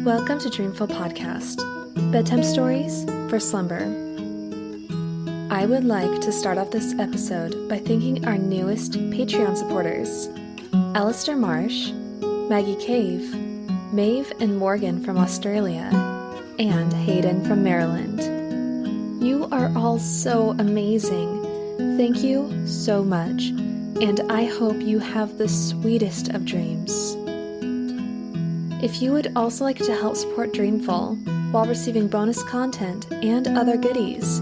Welcome to Dreamful Podcast, bedtime stories for slumber. I would like to start off this episode by thanking our newest Patreon supporters, Alistair Marsh, Maggie Cave, Maeve and Morgan from Australia, and Hayden from Maryland. You are all so amazing. Thank you so much, and I hope you have the sweetest of dreams. If you would also like to help support Dreamful while receiving bonus content and other goodies,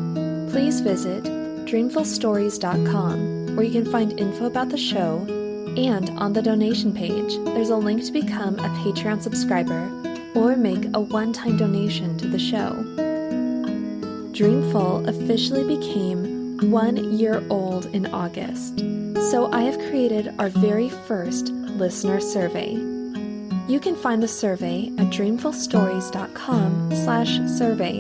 please visit dreamfulstories.com, where you can find info about the show, and on the donation page, there's a link to become a Patreon subscriber or make a one-time donation to the show. Dreamful officially became 1 year old in August, so I have created our very first listener survey. You can find the survey at dreamfulstories.com/survey.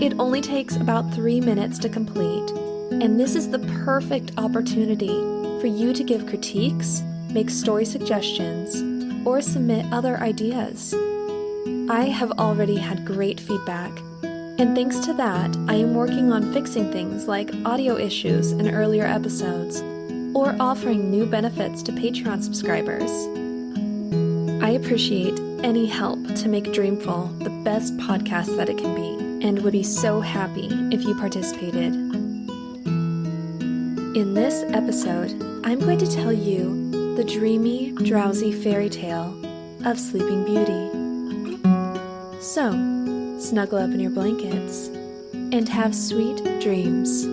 It only takes about 3 minutes to complete, and this is the perfect opportunity for you to give critiques, make story suggestions, or submit other ideas. I have already had great feedback, and thanks to that, I am working on fixing things like audio issues in earlier episodes, or offering new benefits to Patreon subscribers. I appreciate any help to make Dreamful the best podcast that it can be, and would be so happy if you participated. In this episode, I'm going to tell you the dreamy, drowsy fairy tale of Sleeping Beauty. So, snuggle up in your blankets and have sweet dreams.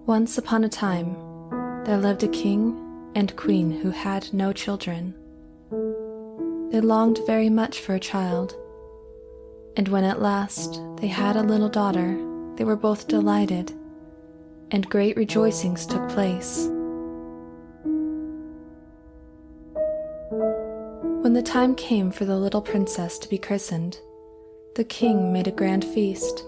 Once upon a time, there lived a king and queen who had no children. They longed very much for a child, and when at last they had a little daughter, they were both delighted, and great rejoicings took place. When the time came for the little princess to be christened, the king made a grand feast,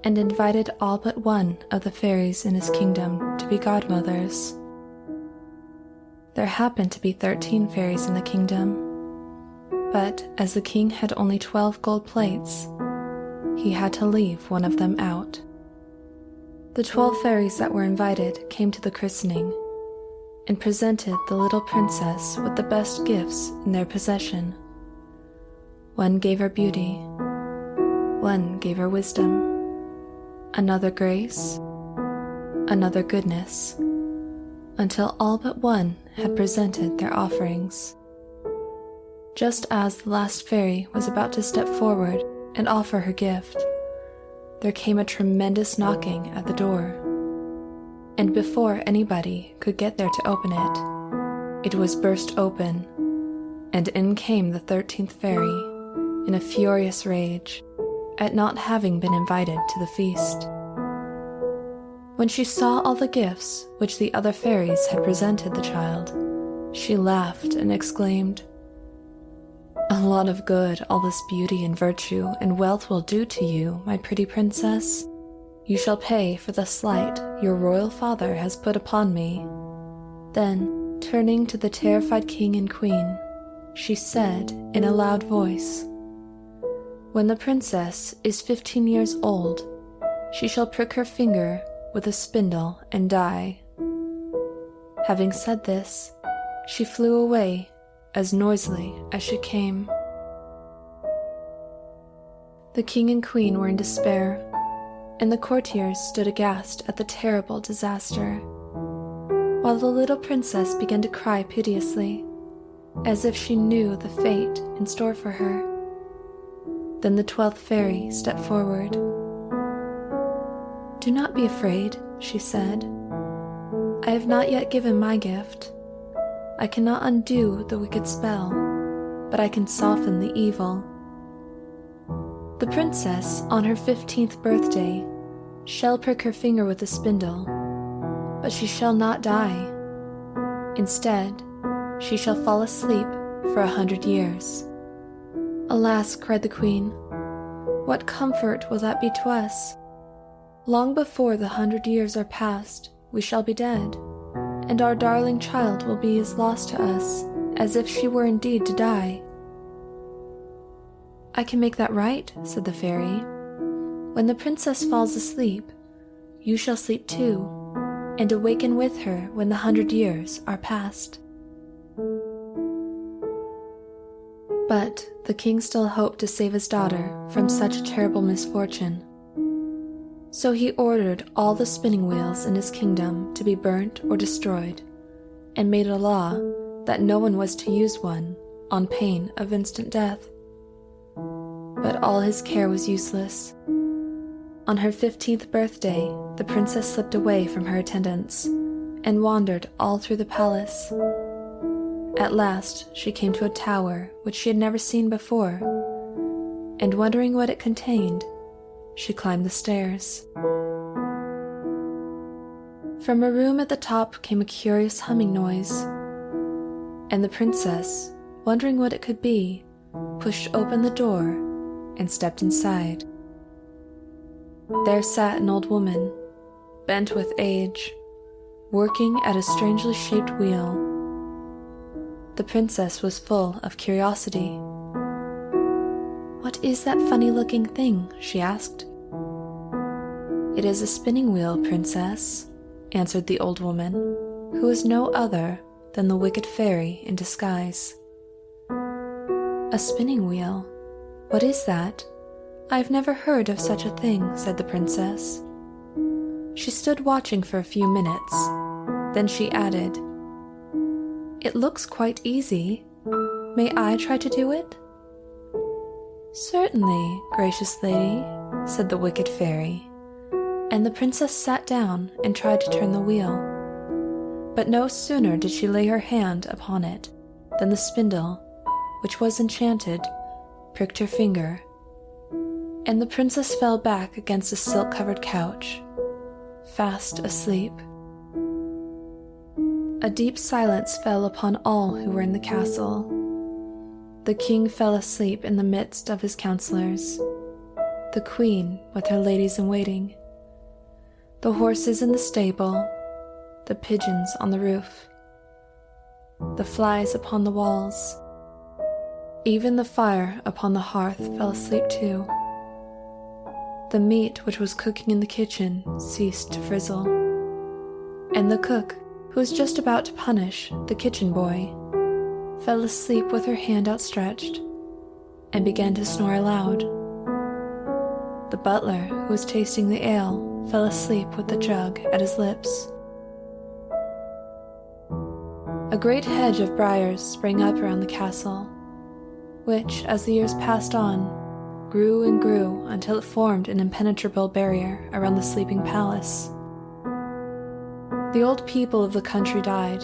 and invited all but one of the fairies in his kingdom to be godmothers. There happened to be 13 fairies in the kingdom, but as the king had only 12 gold plates, he had to leave one of them out. The 12 fairies that were invited came to the christening and presented the little princess with the best gifts in their possession. One gave her beauty, one gave her wisdom, another grace, another goodness, until all but one had presented their offerings. Just as the last fairy was about to step forward and offer her gift, there came a tremendous knocking at the door, and before anybody could get there to open it, it was burst open, and in came the 13th fairy in a furious rage at not having been invited to the feast. When she saw all the gifts which the other fairies had presented the child, she laughed and exclaimed, "A lot of good all this beauty and virtue and wealth will do to you, my pretty princess. You shall pay for the slight your royal father has put upon me." Then, turning to the terrified king and queen, she said in a loud voice, "When the princess is 15 years old, she shall prick her finger with a spindle and die." Having said this, she flew away as noisily as she came. The king and queen were in despair, and the courtiers stood aghast at the terrible disaster, while the little princess began to cry piteously, as if she knew the fate in store for her. Then the 12th fairy stepped forward. "Do not be afraid," she said. "I have not yet given my gift. I cannot undo the wicked spell, but I can soften the evil." The princess, on her 15th birthday, shall prick her finger with a spindle, but she shall not die. Instead, she shall fall asleep for 100 years. Alas, cried the queen, what comfort will that be to us? Long before the 100 years are past, we shall be dead, and our darling child will be as lost to us as if she were indeed to die. I can make that right, said the fairy. When the princess falls asleep, you shall sleep too, and awaken with her when the 100 years are past. But the king still hoped to save his daughter from such a terrible misfortune. So he ordered all the spinning wheels in his kingdom to be burnt or destroyed, and made a law that no one was to use one on pain of instant death. But all his care was useless. On her 15th birthday, the princess slipped away from her attendants and wandered all through the palace. At last, she came to a tower which she had never seen before, and wondering what it contained, she climbed the stairs. From a room at the top came a curious humming noise, and the princess, wondering what it could be, pushed open the door and stepped inside. There sat an old woman, bent with age, working at a strangely shaped wheel. The princess was full of curiosity. "What is that funny-looking thing?" she asked. "It is a spinning wheel, princess," answered the old woman, who was no other than the wicked fairy in disguise. "A spinning wheel? What is that? I've never heard of such a thing," said the princess. She stood watching for a few minutes. Then she added, "It looks quite easy. May I try to do it?" "Certainly, gracious lady," said the wicked fairy, and the princess sat down and tried to turn the wheel. But no sooner did she lay her hand upon it than the spindle, which was enchanted, pricked her finger, and the princess fell back against a silk-covered couch, fast asleep. A deep silence fell upon all who were in the castle. The king fell asleep in the midst of his counselors, the queen with her ladies-in-waiting, the horses in the stable, the pigeons on the roof, the flies upon the walls. Even the fire upon the hearth fell asleep too. The meat which was cooking in the kitchen ceased to frizzle, and the cook, who was just about to punish the kitchen boy, fell asleep with her hand outstretched and began to snore aloud. The butler, who was tasting the ale, fell asleep with the jug at his lips. A great hedge of briars sprang up around the castle, which, as the years passed on, grew and grew until it formed an impenetrable barrier around the sleeping palace. The old people of the country died,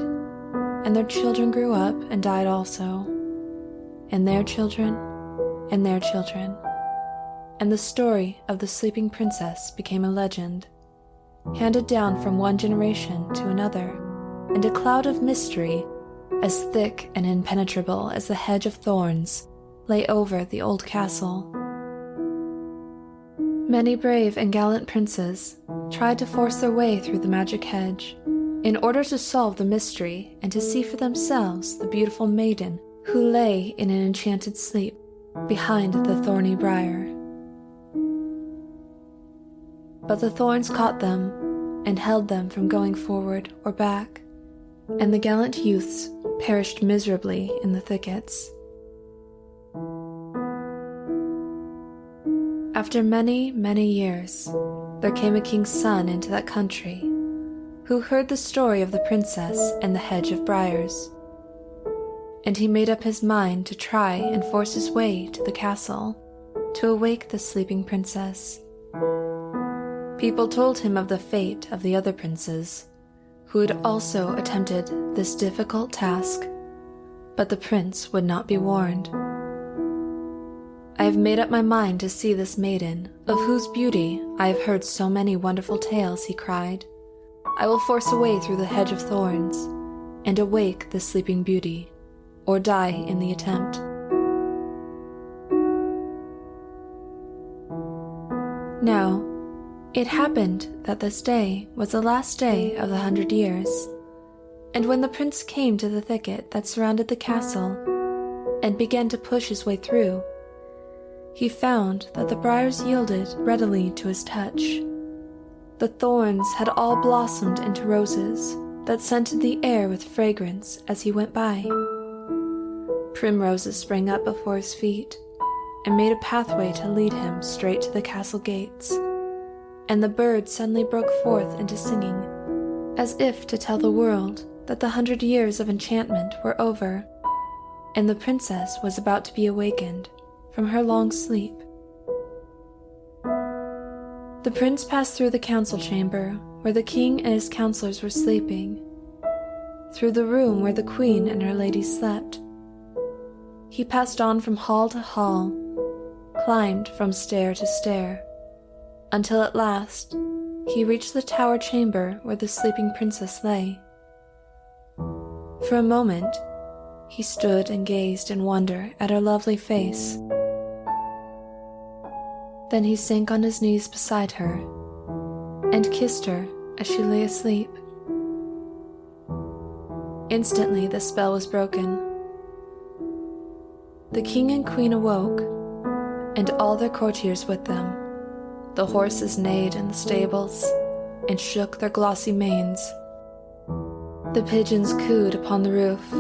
and their children grew up and died also, and their children, and their children, and the story of the sleeping princess became a legend, handed down from one generation to another, and a cloud of mystery, as thick and impenetrable as the hedge of thorns, lay over the old castle. Many brave and gallant princes tried to force their way through the magic hedge in order to solve the mystery and to see for themselves the beautiful maiden who lay in an enchanted sleep behind the thorny briar. But the thorns caught them and held them from going forward or back, and the gallant youths perished miserably in the thickets. After many, many years, there came a king's son into that country, who heard the story of the princess and the hedge of briars, and he made up his mind to try and force his way to the castle to awake the sleeping princess. People told him of the fate of the other princes, who had also attempted this difficult task, but the prince would not be warned. I have made up my mind to see this maiden, of whose beauty I have heard so many wonderful tales," he cried. "I will force a way through the hedge of thorns, and awake the sleeping beauty, or die in the attempt." Now, it happened that this day was the last day of the 100 years, and when the prince came to the thicket that surrounded the castle and began to push his way through, he found that the briars yielded readily to his touch. The thorns had all blossomed into roses that scented the air with fragrance as he went by. Primroses sprang up before his feet and made a pathway to lead him straight to the castle gates, and the birds suddenly broke forth into singing, as if to tell the world that the 100 years of enchantment were over, and the princess was about to be awakened from her long sleep. The prince passed through the council chamber where the king and his counselors were sleeping, through the room where the queen and her ladies slept. He passed on from hall to hall, climbed from stair to stair, until at last he reached the tower chamber where the sleeping princess lay. For a moment, he stood and gazed in wonder at her lovely face. Then he sank on his knees beside her and kissed her as she lay asleep. Instantly the spell was broken. The king and queen awoke, and all their courtiers with them. The horses neighed in the stables and shook their glossy manes. The pigeons cooed upon the roof.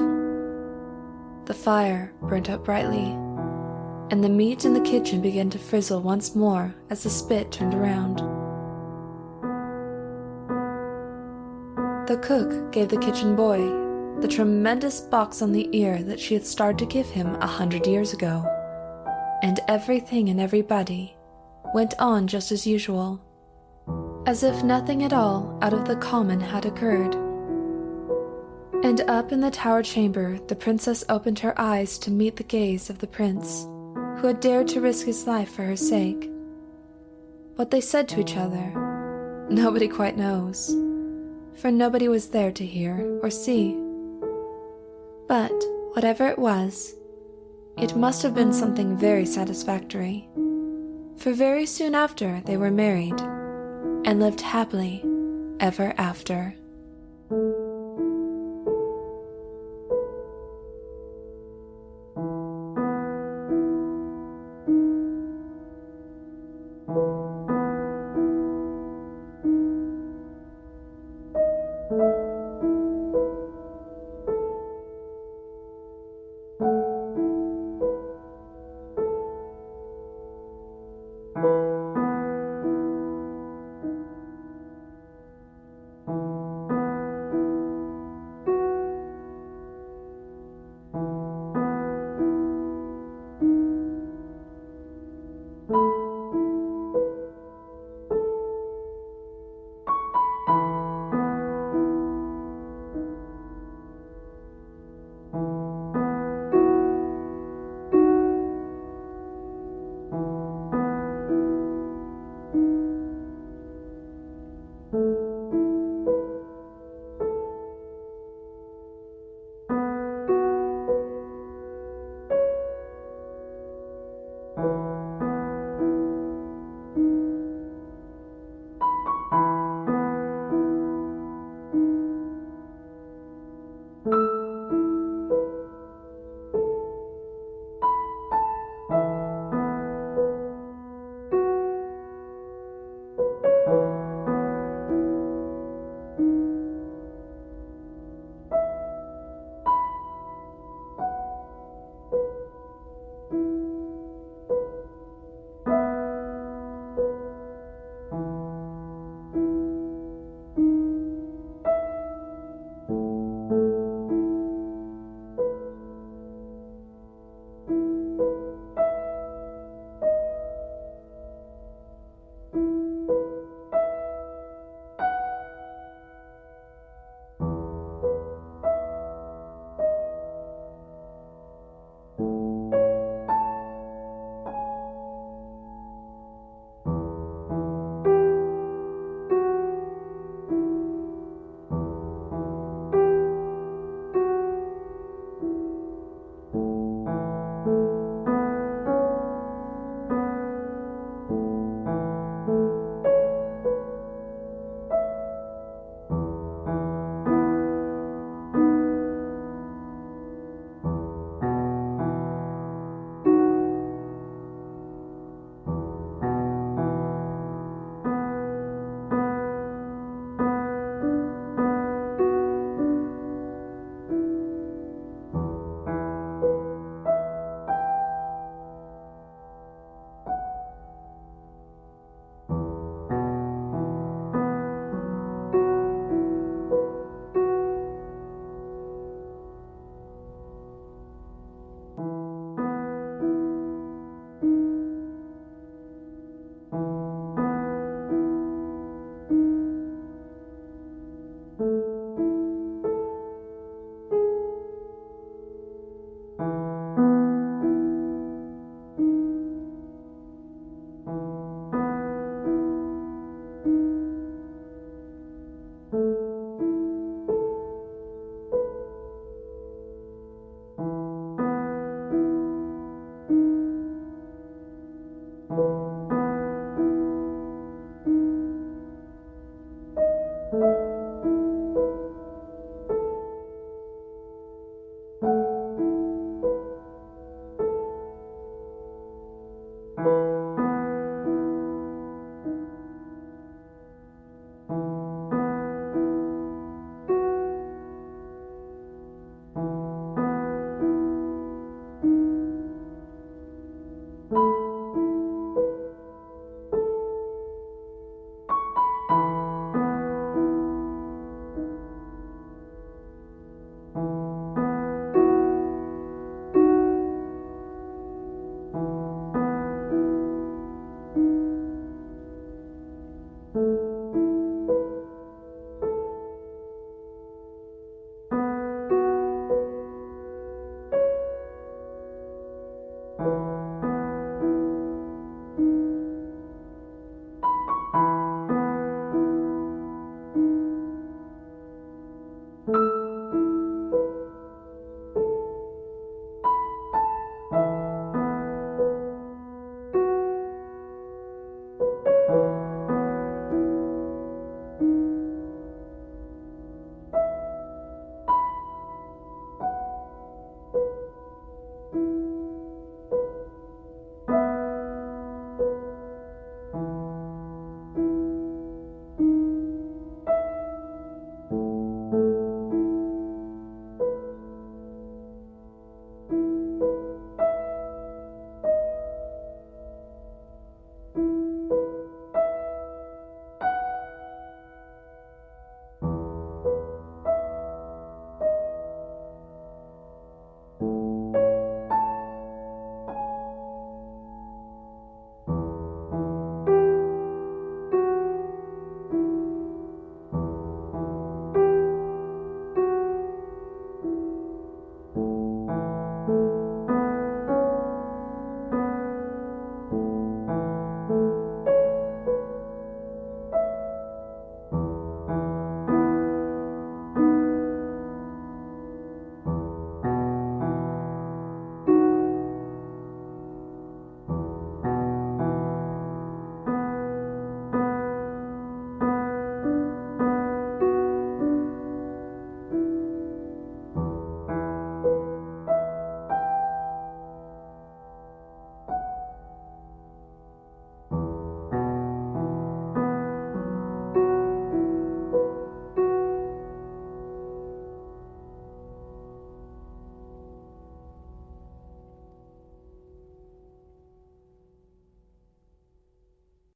The fire burnt up brightly, and the meat in the kitchen began to frizzle once more as the spit turned around. The cook gave the kitchen boy the tremendous box on the ear that she had started to give him 100 years ago, and everything and everybody went on just as usual, as if nothing at all out of the common had occurred. And up in the tower chamber the princess opened her eyes to meet the gaze of the prince, who had dared to risk his life for her sake. What they said to each other, nobody quite knows, for nobody was there to hear or see. But whatever it was, it must have been something very satisfactory, for very soon after they were married and lived happily ever after.